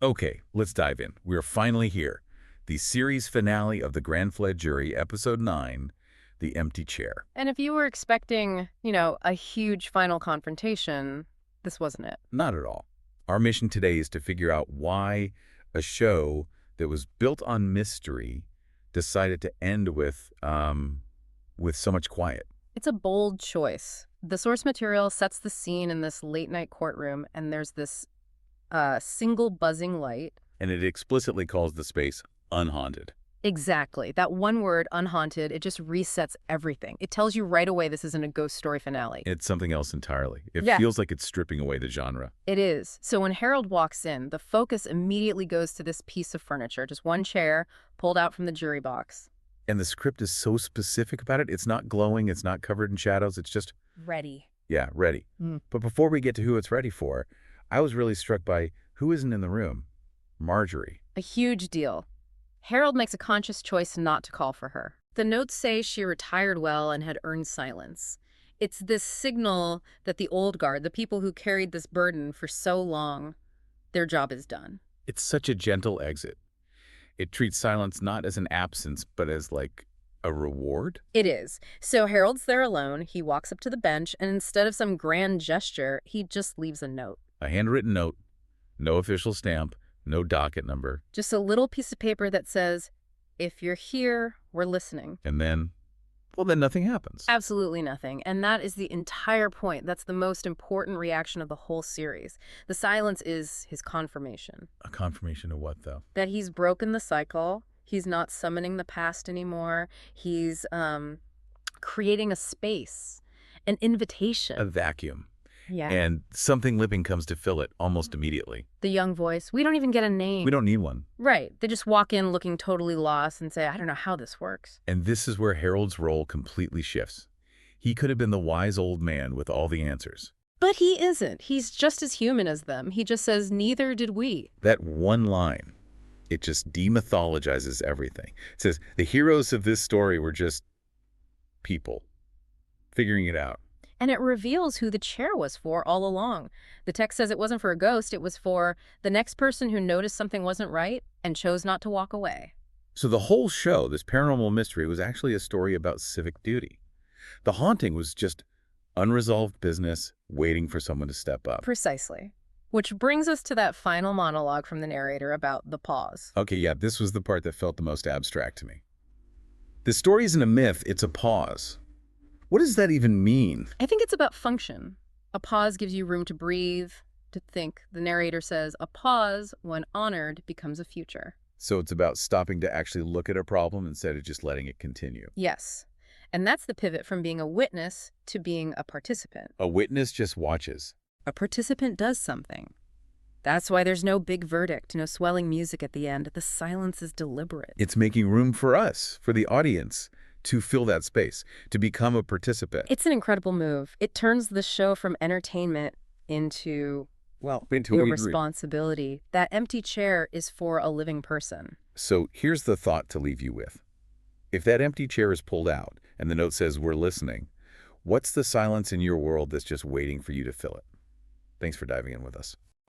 Okay, let's dive in. We're finally here. The series finale of the Grand Fled Jury, Episode 9, The Empty Chair. And if you were expecting, a huge final confrontation, this wasn't it. Not at all. Our mission today is to figure out why a show that was built on mystery decided to end with so much quiet. It's a bold choice. The source material sets the scene in this late-night courtroom, and there's this single buzzing light. And it explicitly calls the space unhaunted. Exactly. That one word, unhaunted, it just resets everything. It tells you right away this isn't a ghost story finale. It's something else entirely. It Yeah. feels like it's stripping away the genre. It is. So when Harold walks in, the focus immediately goes to this piece of furniture, just one chair pulled out from the jury box. And the script is so specific about it. It's not glowing. It's not covered in shadows. It's just, Ready. yeah, ready. Mm. But before we get to who it's ready for, I was really struck by who isn't in the room. Marjorie. A huge deal. Harold makes a conscious choice not to call for her. The notes say she retired well and had earned silence. It's this signal that the old guard, the people who carried this burden for so long, their job is done. It's such a gentle exit. It treats silence not as an absence, but as like a reward. It is. So Harold's there alone. He walks up to the bench, and instead of some grand gesture, he just leaves a note. A handwritten note, no official stamp, no docket number. Just a little piece of paper that says, "If you're here, we're listening." And then, well, then nothing happens. Absolutely nothing. And that is the entire point. That's the most important reaction of the whole series. The silence is his confirmation. A confirmation of what, though? That he's broken the cycle. He's not summoning the past anymore. He's creating a space, an invitation. A vacuum. Yeah. And something living comes to fill it almost immediately. The young voice. We don't even get a name. We don't need one. Right. They just walk in looking totally lost and say, I don't know how this works. And this is where Harold's role completely shifts. He could have been the wise old man with all the answers. But he isn't. He's just as human as them. He just says, neither did we. That one line, it just demythologizes everything. It says, the heroes of this story were just people figuring it out. And it reveals who the chair was for all along. The text says it wasn't for a ghost, it was for the next person who noticed something wasn't right and chose not to walk away. So the whole show, this paranormal mystery, was actually a story about civic duty. The haunting was just unresolved business waiting for someone to step up. Precisely. Which brings us to that final monologue from the narrator about the pause. Okay, yeah, this was the part that felt the most abstract to me. The story isn't a myth, it's a pause. What does that even mean? I think it's about function. A pause gives you room to breathe, to think. The narrator says, a pause, when honored, becomes a future. So it's about stopping to actually look at a problem instead of just letting it continue. Yes. And that's the pivot from being a witness to being a participant. A witness just watches. A participant does something. That's why there's no big verdict, no swelling music at the end. The silence is deliberate. It's making room for us, for the audience, to fill that space, to become a participant. It's an incredible move. It turns the show from entertainment into a responsibility. That empty chair is for a living person. So here's the thought to leave you with. If that empty chair is pulled out and the note says, we're listening, what's the silence in your world that's just waiting for you to fill it? Thanks for diving in with us.